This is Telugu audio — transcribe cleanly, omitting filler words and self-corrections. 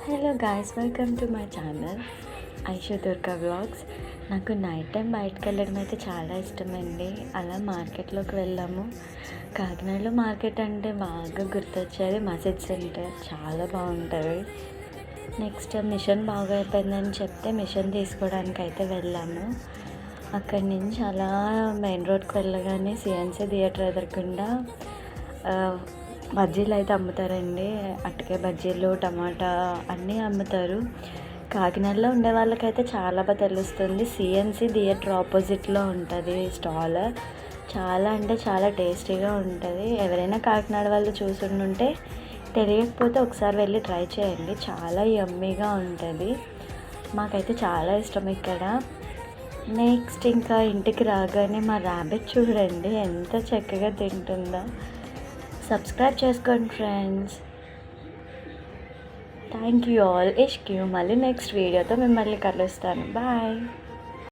Hello guys, welcome to my channel Aishu Durga vlogs. నాకు నైట్ టైం బయటకు వెళ్ళడం అయితే చాలా ఇష్టమండి. అలా మార్కెట్లోకి వెళ్ళాము. కాకినాడలో మార్కెట్ అంటే బాగా గుర్తొచ్చేది మసీద్ సెంటర్, చాలా బాగుంటుంది. నెక్స్ట్ మిషన్ బాగా అయిపోయిందని చెప్తే మిషన్ తీసుకోవడానికి అయితే వెళ్ళాము. అక్కడి నుంచి అలా మెయిన్ రోడ్కి వెళ్ళగానే సిఎన్సీ థియేటర్ ఎదురకుండా బజ్జీలు అయితే అమ్ముతారండి. అట్టకాయ బజ్జీలు, టమాటా అన్నీ అమ్ముతారు. కాకినాడలో ఉండే వాళ్ళకైతే చాలా బాగా తెలుస్తుంది. సిఎన్సీ థియేటర్ ఆపోజిట్లో ఉంటుంది స్టాల్. చాలా అంటే చాలా టేస్టీగా ఉంటుంది. ఎవరైనా కాకినాడ వాళ్ళు చూసుంటే తెలియకపోతే ఒకసారి వెళ్ళి ట్రై చేయండి, చాలా యమ్మీగా ఉంటుంది. మాకైతే చాలా ఇష్టం ఇక్కడ. నెక్స్ట్ ఇంకా ఇంటికి రాగానే మా ర్యాబిట్ చూడండి ఎంత చక్కగా తింటుందో. సబ్స్క్రైబ్ చేసుకోండి friends. Thank you all. Ishq you. మళ్ళీ నెక్స్ట్ వీడియోతో మిమ్మల్ని కలుస్తాను. బాయ్.